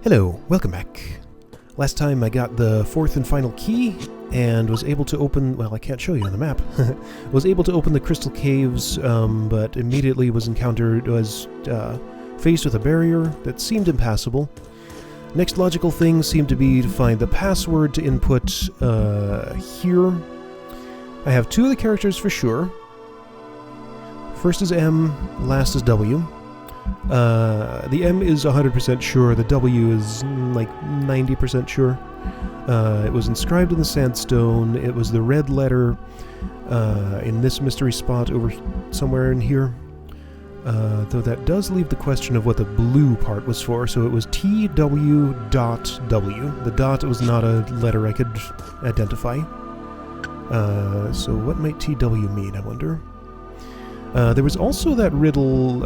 Hello, welcome back. Last time I got the fourth and final key and was able to open, well, I can't show you on the map, was able to open the crystal caves, but immediately was faced with a barrier that seemed impassable. Next logical thing seemed to be to find the password to input here. I have two of the characters for sure. First is M, last is W. The M is 100% sure, the W is like 90% sure. It was inscribed in the sandstone, it was the red letter in this mystery spot over somewhere in here. Though that does leave the question of what the blue part was for, so it was TW.W. The dot was not a letter I could identify. So what might TW mean, I wonder? There was also that riddle,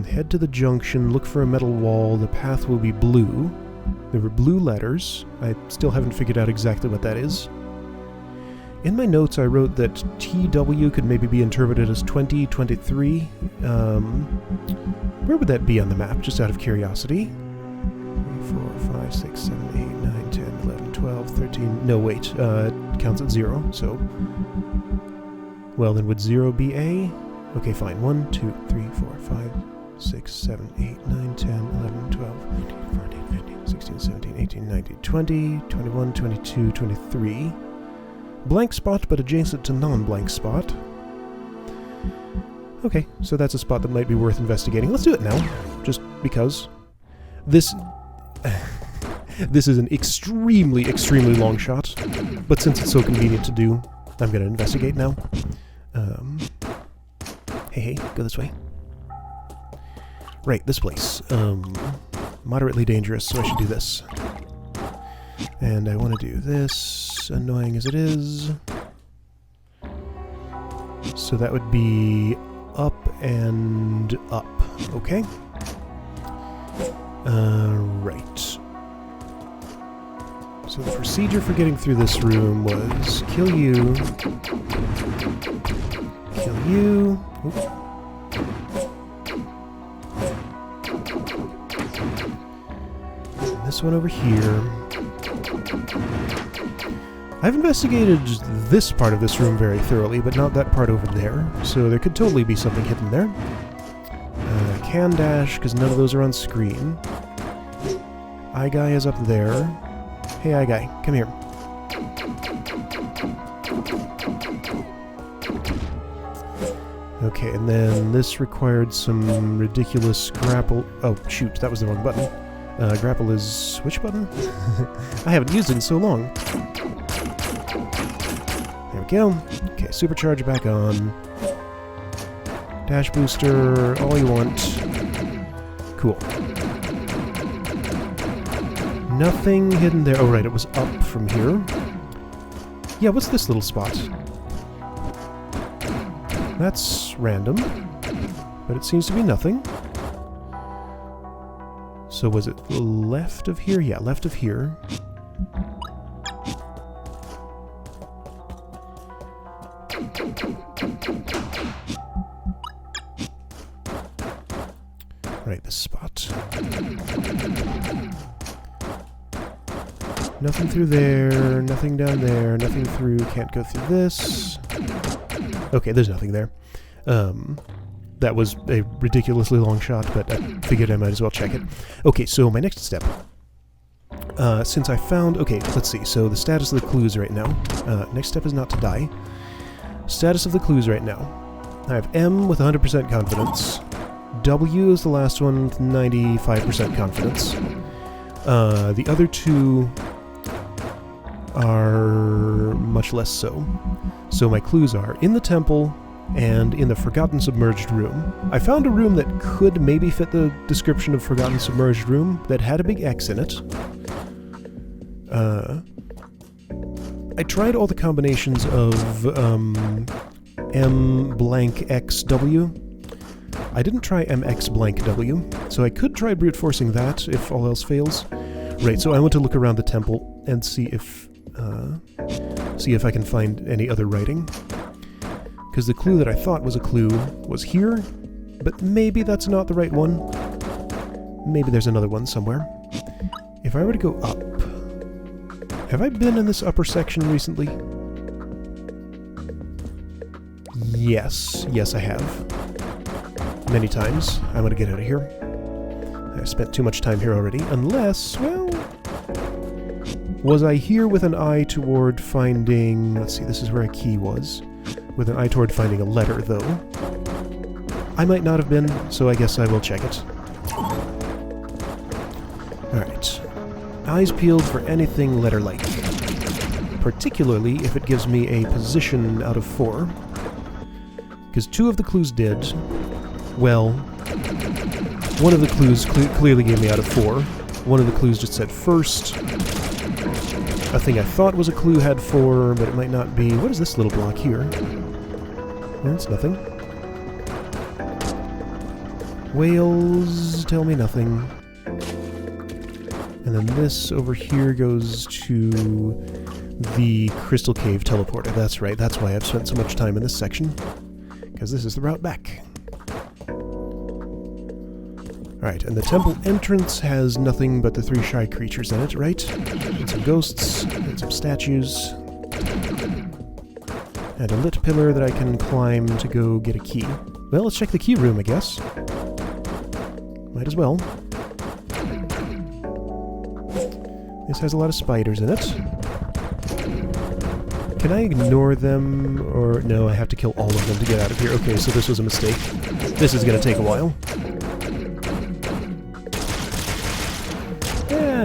head to the junction, look for a metal wall, the path will be blue. There were blue letters. I still haven't figured out exactly what that is. In my notes I wrote that TW could maybe be interpreted as 2023. Where would that be on the map, just out of curiosity? 3, 4, 5, 6, 7, 8, 9, 10, 11, 12, 13... No, wait, it counts at 0, so... Well, then would 0 be A? Okay, fine. 1, 2, 3, 4, 5, 6, 7, 8, 9, 10, 11, 12, 13, 14, 15, 16, 17, 18, 19, 20, 21, 22, 23. Blank spot, but adjacent to non-blank spot. Okay, so that's a spot that might be worth investigating. Let's do it now, just because. This is an extremely, extremely long shot, but since it's so convenient to do, I'm going to investigate now. Hey, go this way. Right, this place. Moderately dangerous, so I should do this. And I want to do this, annoying as it is. So that would be up and up, okay? Right. So the procedure for getting through this room was kill you, oops. This one over here. I've investigated this part of this room very thoroughly, but not that part over there, so there could totally be something hidden there. Can dash, because none of those are on screen. Eye guy is up there. Hey, eye guy, come here. Okay, and then this required some ridiculous grapple... Oh, shoot, that was the wrong button. Grapple is... which button? I haven't used it in so long. There we go. Okay, supercharge back on. Dash booster, all you want. Cool. Nothing hidden there. Oh, right, it was up from here. Yeah, what's this little spot? That's random, but it seems to be nothing. So was it left of here? Yeah, left of here. Right, this spot. Nothing through there, nothing down there, nothing through, can't go through this. Okay, there's nothing there. That was a ridiculously long shot, but I figured I might as well check it. Okay, so my next step. Since I found... Okay, let's see. So the status of the clues right now. Next step is not to die. Status of the clues right now. I have M with 100% confidence. W is the last one with 95% confidence. The other two are much less so. So my clues are in the temple and in the Forgotten Submerged Room. I found a room that could maybe fit the description of Forgotten Submerged Room that had a big X in it. I tried all the combinations of M blank X W. I didn't try MX blank W, so I could try brute forcing that if all else fails. Right, so I want to look around the temple and see if I can find any other writing. Because the clue that I thought was a clue was here, but maybe that's not the right one. Maybe there's another one somewhere. If I were to go up... Have I been in this upper section recently? Yes. Yes, I have. Many times. I'm going to get out of here. I spent too much time here already. Unless, well... Was I here with an eye toward finding... Let's see, this is where a key was. With an eye toward finding a letter, though. I might not have been, so I guess I will check it. Alright. Eyes peeled for anything letter-like. Particularly if it gives me a position out of 4. Because 2 of the clues did. Well, one of the clues clearly gave me out of 4. One of the clues just said first. A thing I thought was a clue had 4, but it might not be. What is this little block here? That's nothing. Whales tell me nothing. And then this over here goes to the Crystal Cave teleporter. That's right, that's why I've spent so much time in this section. Because this is the route back. Alright, and the temple entrance has nothing but the 3 shy creatures in it, right? And some ghosts, and some statues. And a lit pillar that I can climb to go get a key. Well, let's check the key room, I guess. Might as well. This has a lot of spiders in it. Can I ignore them, or... No, I have to kill all of them to get out of here. Okay, so this was a mistake. This is going to take a while.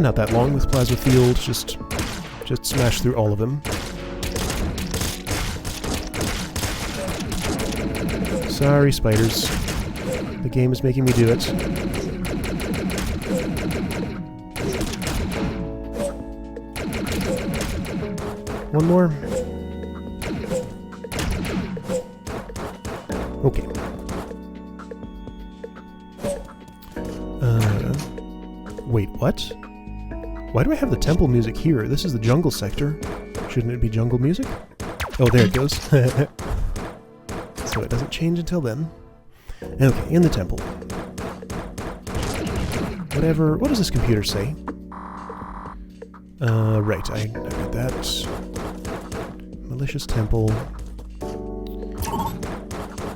Not that long with Plasma Field, just smash through all of them. Sorry, spiders. The game is making me do it. One more. Okay. Wait, what? Why do I have the temple music here? This is the jungle sector. Shouldn't it be jungle music? Oh, there it goes. So it doesn't change until then. Okay, in the temple. Whatever... What does this computer say? Right, I read that. Malicious temple.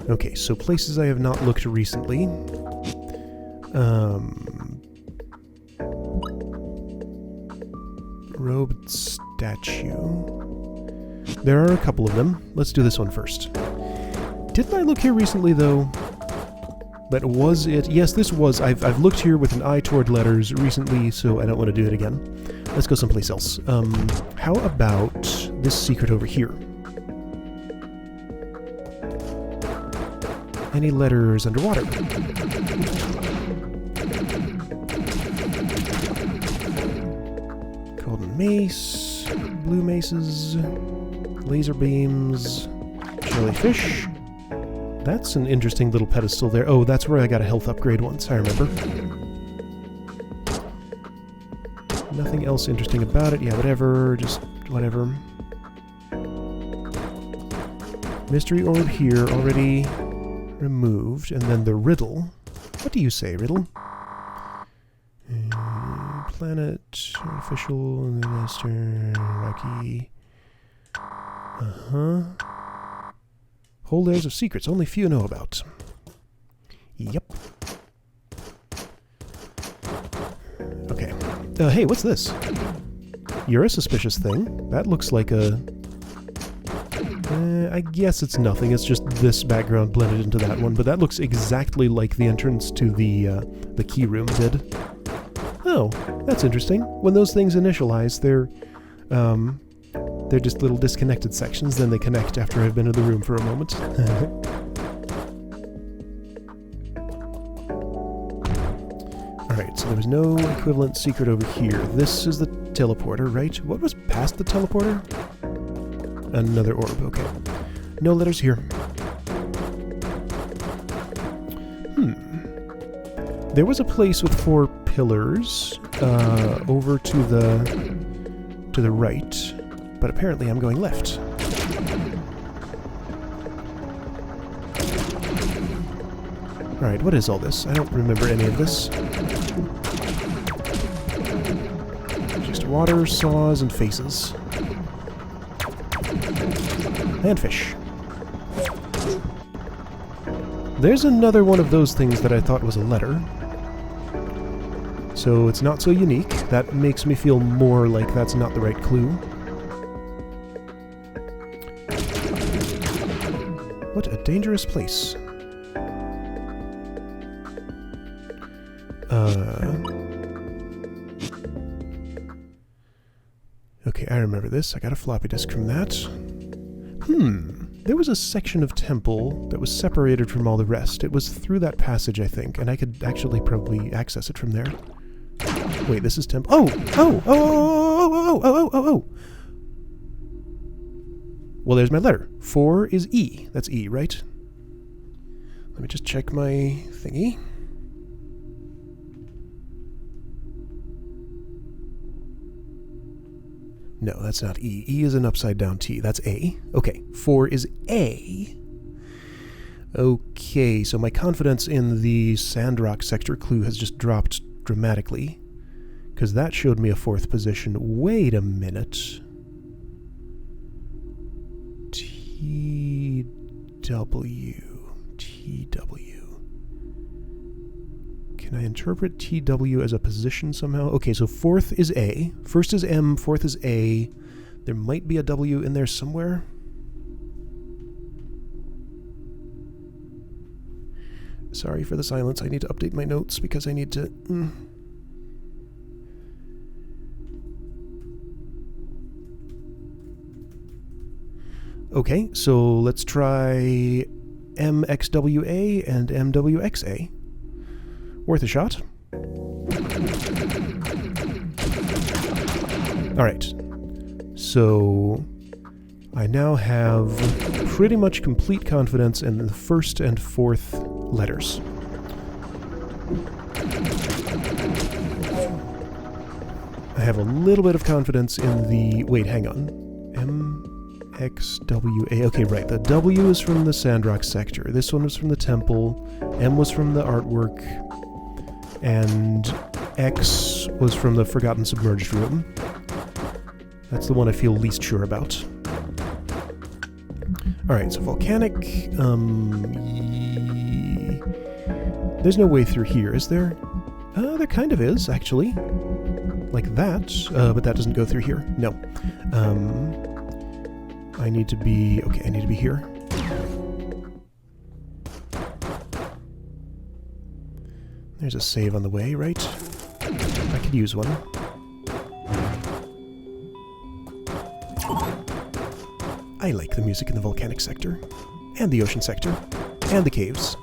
Okay, so places I have not looked recently. Robed statue. There are a couple of them. Let's do this one first. Didn't I look here recently, though? But was it? Yes, this was. I've looked here with an eye toward letters recently, so I don't want to do it again. Let's go someplace else. How about this secret over here? Any letters underwater? Golden mace, blue maces, laser beams, jellyfish. That's an interesting little pedestal there. Oh, that's where I got a health upgrade once, I remember. Nothing else interesting about it. Yeah, whatever, just whatever. Mystery orb here, already removed. And then the riddle. What do you say, riddle? Planet, artificial, master, rocky. Uh-huh. Whole layers of secrets only few know about. Yep. Okay. Hey, what's this? You're a suspicious thing. That looks like a... I guess it's nothing. It's just this background blended into that one, but that looks exactly like the entrance to the key room did. Oh, that's interesting. When those things initialize, they're just little disconnected sections, then they connect after I've been in the room for a moment. Alright, so there was no equivalent secret over here. This is the teleporter, right? What was past the teleporter? Another orb, okay. No letters here. There was a place with 4 pillars over to the right, but apparently I'm going left. Alright, what is all this? I don't remember any of this. Alright, water, saws, and faces. And fish. There's another one of those things that I thought was a letter. So it's not so unique. That makes me feel more like that's not the right clue. What a dangerous place. Okay, I remember this. I got a floppy disk from that. There was a section of temple that was separated from all the rest. It was through that passage, I think, and I could actually probably access it from there. Wait, this is temple. Oh! Well, there's my letter. 4 is E. That's E, right? Let me just check my thingy. No, that's not E. E is an upside-down T. That's A. Okay, 4 is A. Okay, so my confidence in the Sandrock sector clue has just dropped dramatically, because that showed me a 4th position. Wait a minute. TW. Can I interpret TW as a position somehow? Okay, so 4th is A. 1st is M, 4th is A. There might be a W in there somewhere. Sorry for the silence. I need to update my notes because I need to... Okay, so let's try MXWA and MWXA. Worth a shot. Alright, so I now have pretty much complete confidence in the 1st and 4th letters. I have a little bit of confidence in the... Wait, hang on. MXWA. Okay, right. The W is from the Sandrock sector. This one was from the temple. M was from the artwork. And X was from the Forgotten Submerged Room. That's the one I feel least sure about. Alright, so volcanic... There's no way through here, is there? There kind of is, actually. Like that, but that doesn't go through here. No. I need to be... Okay, I need to be here. There's a save on the way, right? I could use one. I like the music in the volcanic sector, and the ocean sector, and the caves,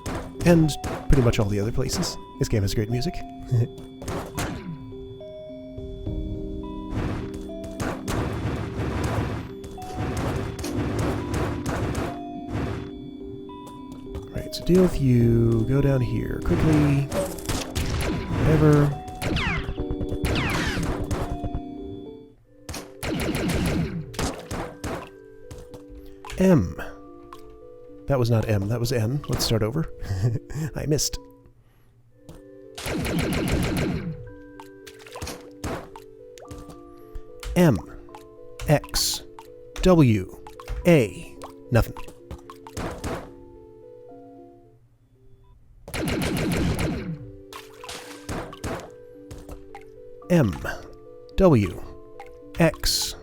and pretty much all the other places. This game has great music. Right, so deal with you. Go down here quickly. Whatever. M. That was not M, that was N. Let's start over. I missed. M. X. W. A. Nothing. M. W. X.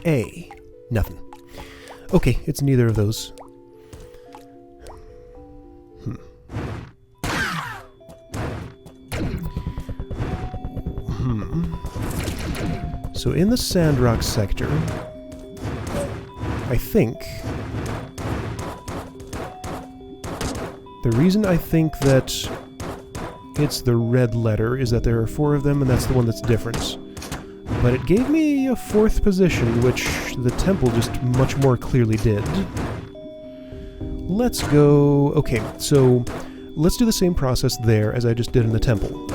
A. Nothing. Okay, it's neither of those. So in the Sandrock sector, I think... The reason I think that it's the red letter is that there are 4 of them, and that's the one that's different. But it gave me a 4th position, which the temple just much more clearly did. Let's go... Okay, so let's do the same process there as I just did in the temple.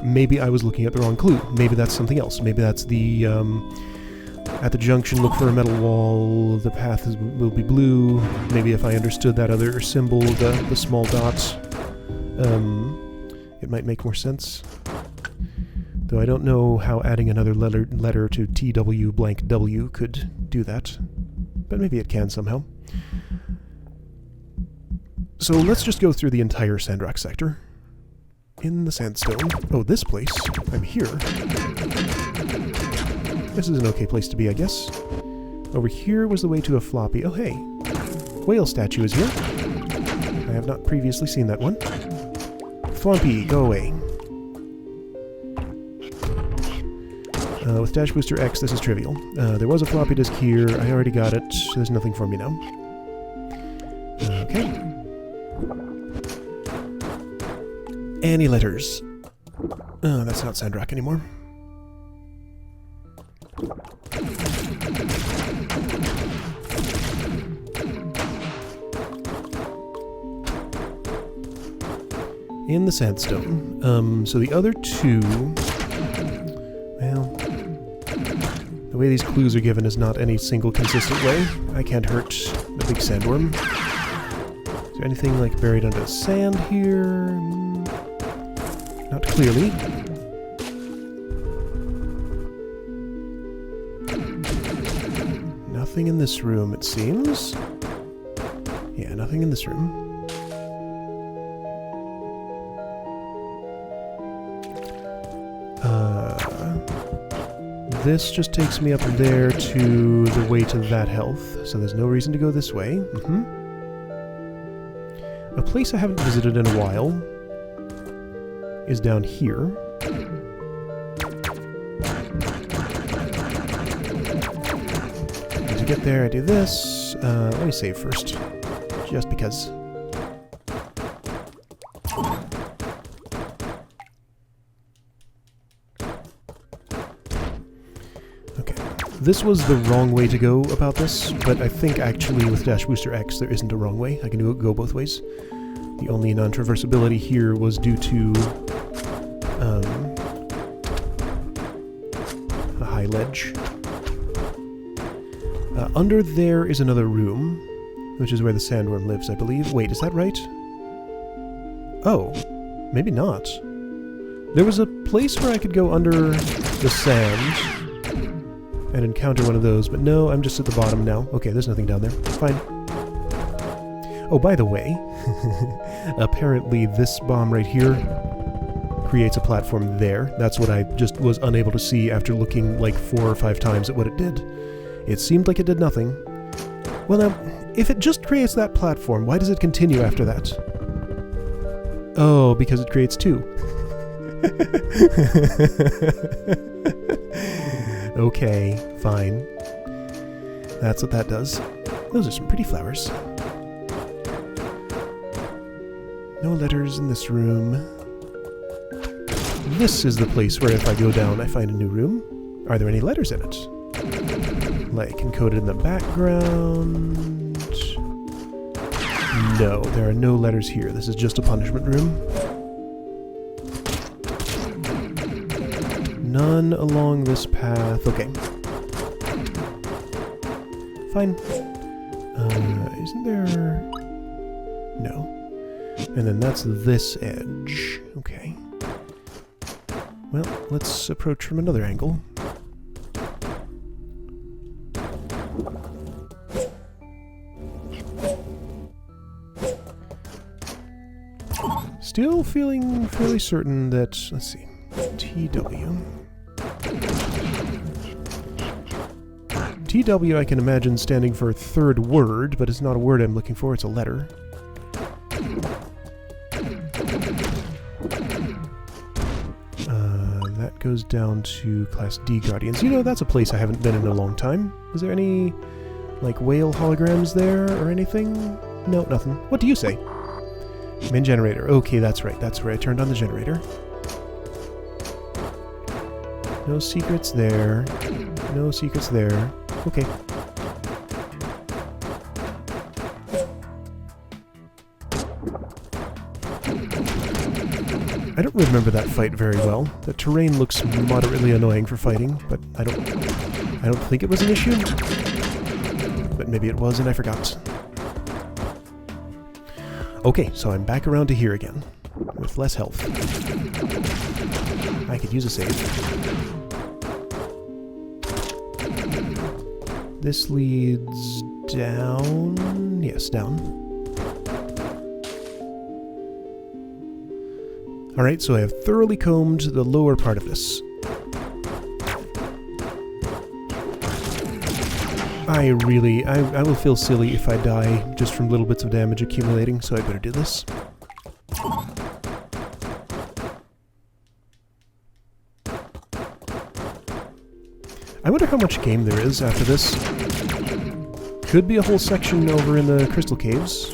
Maybe I was looking at the wrong clue. Maybe that's something else. Maybe that's the... at the junction, look for a metal wall, the path will be blue. Maybe if I understood that other symbol, the small dot, it might make more sense. Though I don't know how adding another letter to TW blank W could do that. But maybe it can somehow. So let's just go through the entire Sandrock sector. In the sandstone. Oh, this place. I'm here. This is an okay place to be, I guess. Over here was the way to a floppy. Oh, hey. Whale statue is here. I have not previously seen that one. Floppy, go away. With Dash Booster X, this is trivial. There was a floppy disk here. I already got it. There's nothing for me now. Okay. Any letters? Oh, that's not Sandrock anymore. In the sandstone. So the other two... Well... The way these clues are given is not any single consistent way. I can't hurt the big sandworm. Is there anything like buried under the sand here? Not clearly. Nothing in this room, it seems. Yeah, nothing in this room. This just takes me up there to the way to that health, so there's no reason to go this way. A place I haven't visited in a while is down here. And to get there, I do this. Let me save first, just because. This was the wrong way to go about this, but I think actually with Dash Booster X there isn't a wrong way. I can go both ways. The only non-traversability here was due to a high ledge. Under there is another room, which is where the sandworm lives, I believe. Wait, is that right? Oh, maybe not. There was a place where I could go under the sand and encounter one of those, but no, I'm just at the bottom now. Okay, there's nothing down there. Fine. Oh, by the way, apparently this bomb right here creates a platform there. That's what I just was unable to see after looking like 4 or 5 times at what it did. It seemed like it did nothing. Well now, if it just creates that platform, why does it continue after that? Oh, because it creates 2. Okay, fine. That's what that does. Those are some pretty flowers. No letters in this room. This is the place where if I go down I find a new room. Are there any letters in it? Like encoded in the background? No, there are no letters here. This is just a punishment room. None along this path. Okay. Fine. Isn't there... No. And then that's this edge. Okay. Well, let's approach from another angle. Still feeling fairly certain that... Let's see. TW. TW I can imagine standing for third word, but it's not a word I'm looking for, it's a letter. That goes down to Class D Guardians. You know, that's a place I haven't been in a long time. Is there any, like, whale holograms there or anything? No, nothing. What do you say? Main generator. Okay, that's right. That's where I turned on the generator. No secrets there. No secrets there. Okay. I don't remember that fight very well. The terrain looks moderately annoying for fighting, but I don't think it was an issue. But maybe it was and I forgot. Okay, so I'm back around to here again, with less health. I could use a save. This leads down. Yes, down. Alright, so I have thoroughly combed the lower part of this. I will feel silly if I die just from little bits of damage accumulating, so I better do this. I wonder how much game there is after this. Could be a whole section over in the Crystal Caves.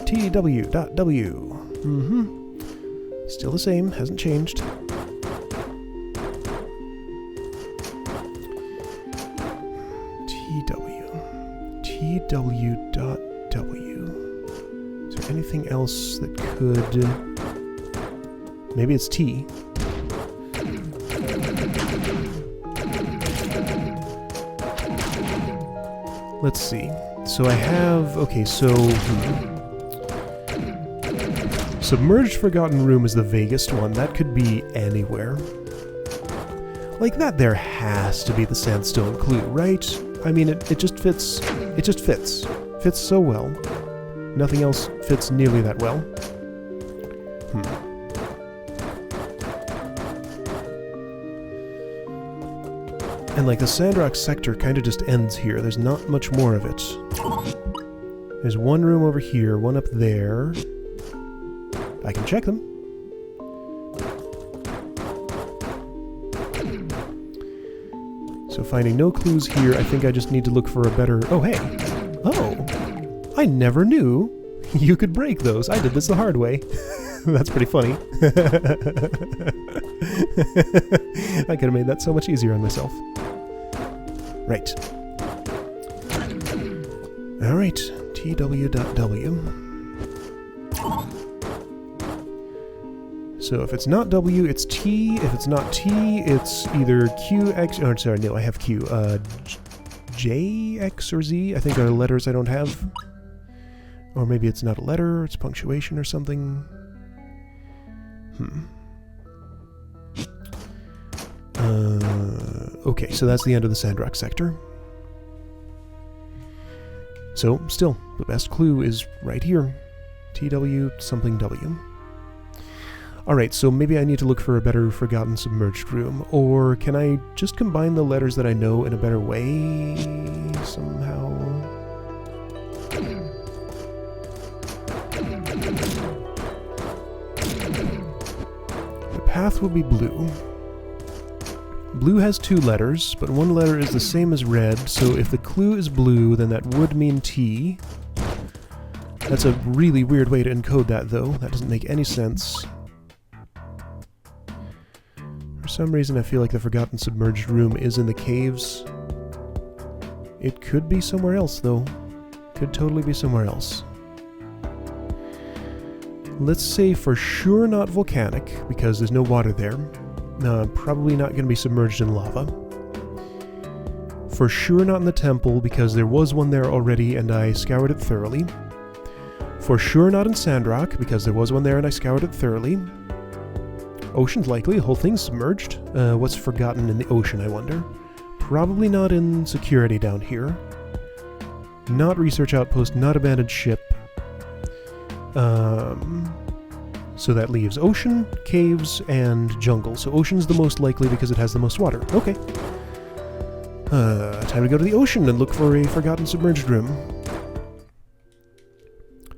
TW.W. Still the same, hasn't changed. TW.W. Is there anything else that could... Maybe it's T. Let's see. So I have... Okay, so... Submerged Forgotten Room is the vaguest one. That could be anywhere. Like that there has to be the Sandstone Clue, right? I mean, it just fits... It just fits. Fits so well. Nothing else fits nearly that well. And like the Sandrock sector kind of just ends here. There's not much more of it. There's one room over here, one up there. I can check them. So finding no clues here, I think I just need to look for a better... Oh, hey! Oh! I never knew you could break those. I did this the hard way. That's pretty funny. I could have made that so much easier on myself. Right. Alright. TW.W. So if it's not W, it's T. If it's not T, it's either Q, X... Oh, sorry, no, I have Q. J, X, or Z, I think are letters I don't have. Or maybe it's not a letter, it's punctuation or something. Okay, so that's the end of the Sandrock sector. So, still, the best clue is right here. TW something W. Alright, so maybe I need to look for a better Forgotten Submerged Room, or can I just combine the letters that I know in a better way somehow? The path will be blue. Blue has two letters, but one letter is the same as red, so if the clue is blue, then that would mean T. That's a really weird way to encode that, though. That doesn't make any sense. For some reason, I feel like the Forgotten Submerged Room is in the caves. It could be somewhere else, though. Could totally be somewhere else. Let's say for sure not volcanic, because there's no water there. Probably not going to be submerged in lava. For sure not in the temple, because there was one there already and I scoured it thoroughly. For sure not in Sandrock, because there was one there and I scoured it thoroughly. Ocean's likely, the whole thing's submerged. What's forgotten in the ocean, I wonder? Probably not in security down here. Not research outpost, not abandoned ship. So that leaves ocean, caves, and jungle. So ocean's the most likely because it has the most water. Okay. Time to go to the ocean and look for a Forgotten Submerged Room.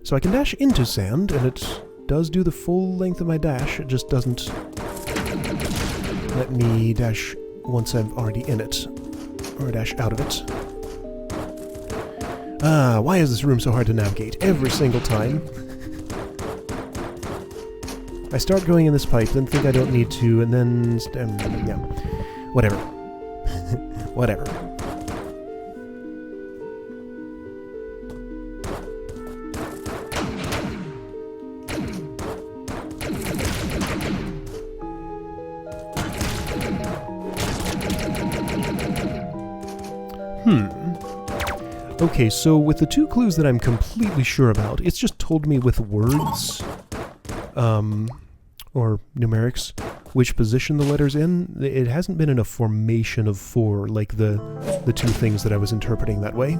So I can dash into sand, and it does do the full length of my dash. It just doesn't let me dash once I'm already in it. Or dash out of it. Why is this room so hard to navigate every single time? I start going in this pipe, then think I don't need to, and then... yeah. Whatever. Whatever. Okay, so with the two clues that I'm completely sure about, it's just told me with words, or numerics, which position the letter's in. It hasn't been in a formation of 4, like the two things that I was interpreting that way.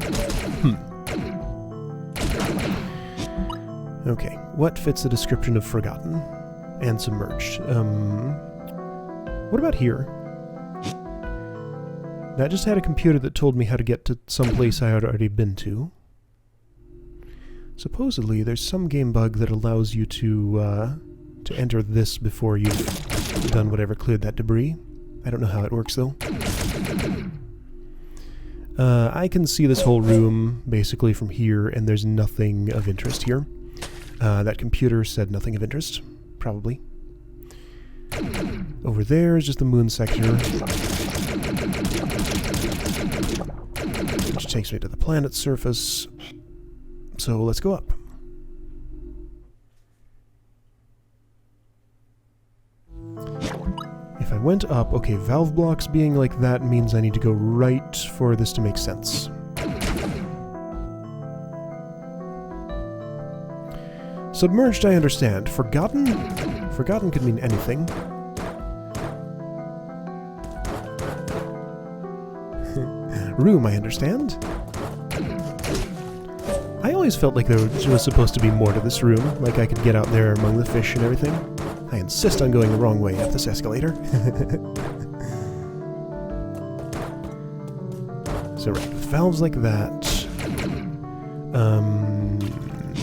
Okay, what fits the description of forgotten and submerged? What about here? That just had a computer that told me how to get to some place I had already been to. Supposedly, there's some game bug that allows you to enter this before you've done whatever cleared that debris. I don't know how it works, though. I can see this whole room, basically, from here, and there's nothing of interest here. That computer said nothing of interest, probably. Over there is just the moon sector, which takes me to the planet's surface. So let's go up. If I went up, okay, valve blocks being like that means I need to go right for this to make sense. Submerged, I understand. Forgotten? Forgotten could mean anything. Room, I understand. I always felt like there was supposed to be more to this room, like I could get out there among the fish and everything. I insist on going the wrong way up this escalator. So right, with valves like that.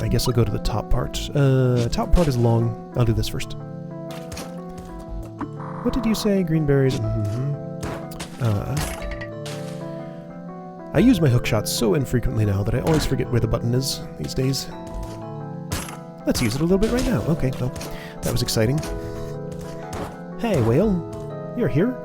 I guess I'll go to the top part. Top part is long. I'll do this first. What did you say? Green berries? I use my hookshot so infrequently now that I always forget where the button is these days. Let's use it a little bit right now. Okay, well, that was exciting. Hey, whale. You're here?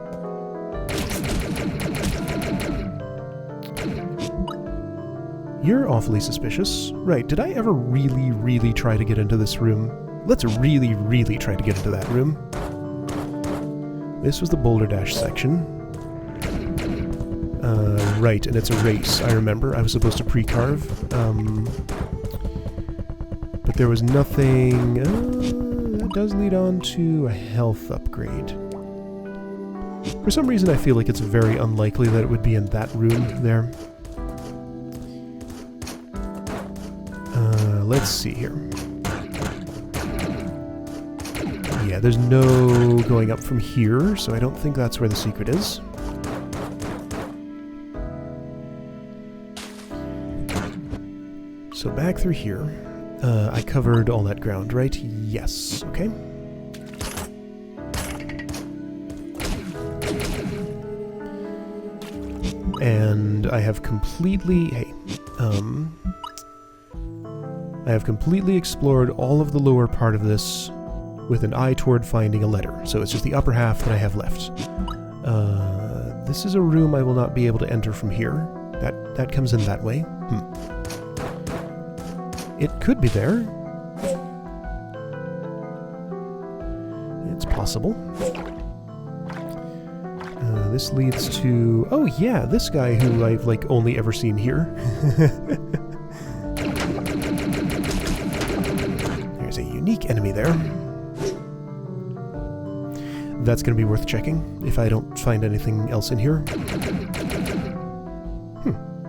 You're awfully suspicious. Right, did I ever really, really try to get into this room? Let's really, really try to get into that room. This was the Boulder Dash section. Right, and it's a race, I remember. I was supposed to pre-carve. But there was nothing... that does lead on to a health upgrade. For some reason I feel like it's very unlikely that it would be in that room there. Let's see here. Yeah, there's no going up from here, so I don't think that's where the secret is. So back through here. I covered all that ground, right? Yes. Okay. And I have completely... Hey. I have completely explored all of the lower part of this with an eye toward finding a letter. So it's just the upper half that I have left. This is a room I will not be able to enter from here. That comes in that way. It could be there. It's possible. This leads to... Oh yeah, this guy who I've like only ever seen here. There's a unique enemy there. That's going to be worth checking if I don't find anything else in here.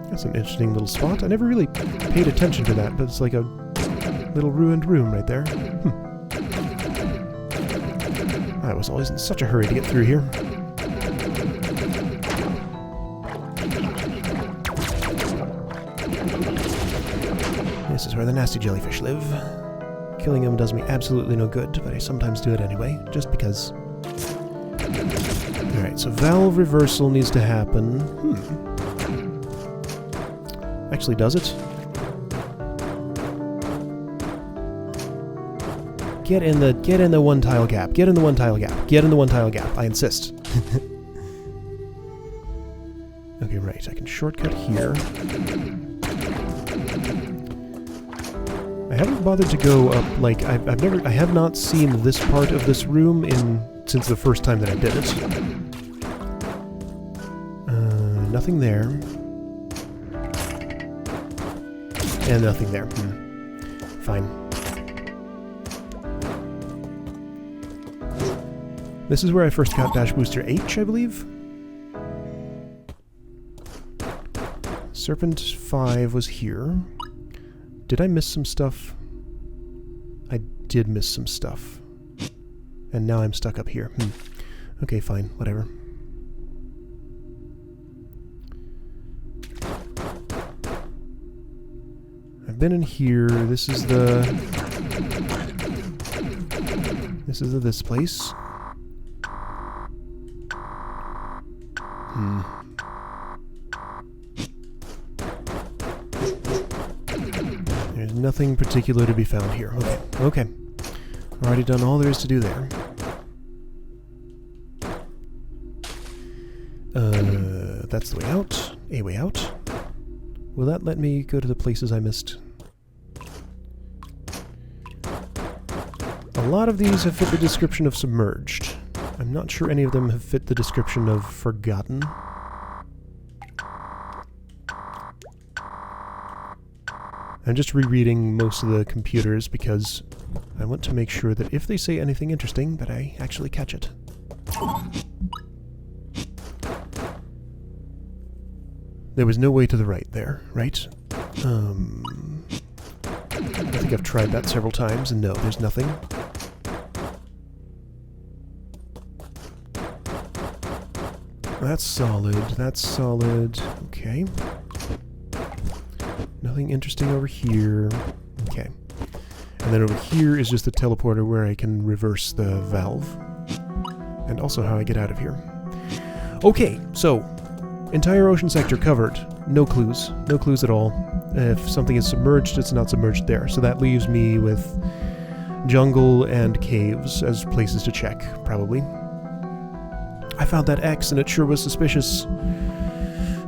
That's an interesting little spot. I never really paid attention to that, but it's like a little ruined room right there. I was always in such a hurry to get through here. This is where the nasty jellyfish live. Killing them does me absolutely no good, but I sometimes do it anyway, just because. Alright, so valve reversal needs to happen. Actually, does it? Get in the one tile gap. Get in the one tile gap. Get in the one tile gap. I insist. Okay, right. I can shortcut here. I haven't bothered to go up, like, I have not seen this part of this room since the first time that I did it. Nothing there. And nothing there. Fine. This is where I first got Dash Booster H, I believe? Serpent 5 was here. Did I miss some stuff? I did miss some stuff. And now I'm stuck up here. Okay, fine. Whatever. I've been in here. This is this place. There's nothing particular to be found here. Okay. Already done all there is to do there. That's the way out. A way out. Will that let me go to the places I missed? A lot of these have fit the description of submerged. I'm not sure any of them have fit the description of forgotten. I'm just rereading most of the computers because I want to make sure that if they say anything interesting, that I actually catch it. There was no way to the right there, right? I think I've tried that several times, and no, there's nothing. That's solid, that's solid. Okay. Nothing interesting over here. Okay. And then over here is just the teleporter where I can reverse the valve. And also how I get out of here. Okay, so entire ocean sector covered. No clues. No clues at all. If something is submerged, it's not submerged there. So that leaves me with jungle and caves as places to check, probably. I found that X and it sure was suspicious.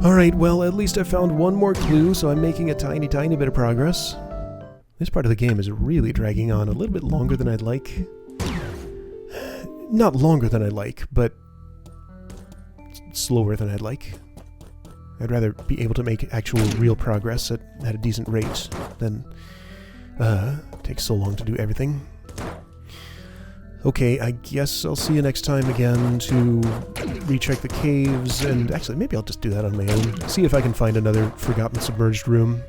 Alright, well, at least I found one more clue, so I'm making a tiny bit of progress. This part of the game is really dragging on a little bit longer than I'd like. Not longer than I'd like, but slower than I'd like. I'd rather be able to make actual real progress at a decent rate than take so long to do everything. Okay, I guess I'll see you next time again to recheck the caves, and actually maybe I'll just do that on my own. See if I can find another forgotten submerged room,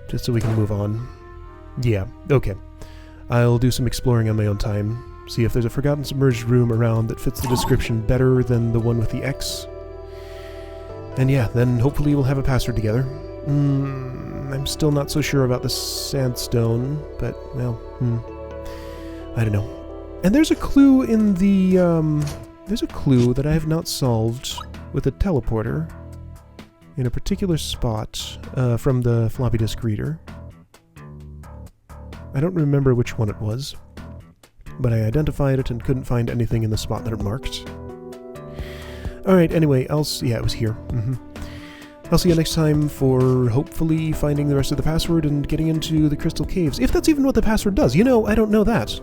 just so we can move on. Yeah, okay. I'll do some exploring on my own time, see if there's a forgotten submerged room around that fits the description better than the one with the X. And yeah, then hopefully we'll have a password together. I'm still not so sure about the sandstone, but, well, I don't know. And there's a clue in the, there's a clue that I have not solved with a teleporter in a particular spot from the floppy disk reader. I don't remember which one it was, but I identified it and couldn't find anything in the spot that it marked. Alright, anyway, yeah, it was here. I'll see you next time for hopefully finding the rest of the password and getting into the crystal caves. If that's even what the password does. You know, I don't know that.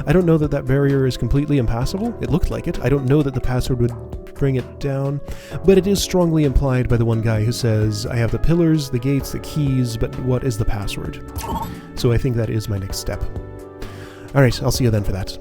I don't know that that barrier is completely impassable. It looked like it. I don't know that the password would bring it down. But it is strongly implied by the one guy who says, I have the pillars, the gates, the keys, but what is the password? So I think that is my next step. Alright, I'll see you then for that.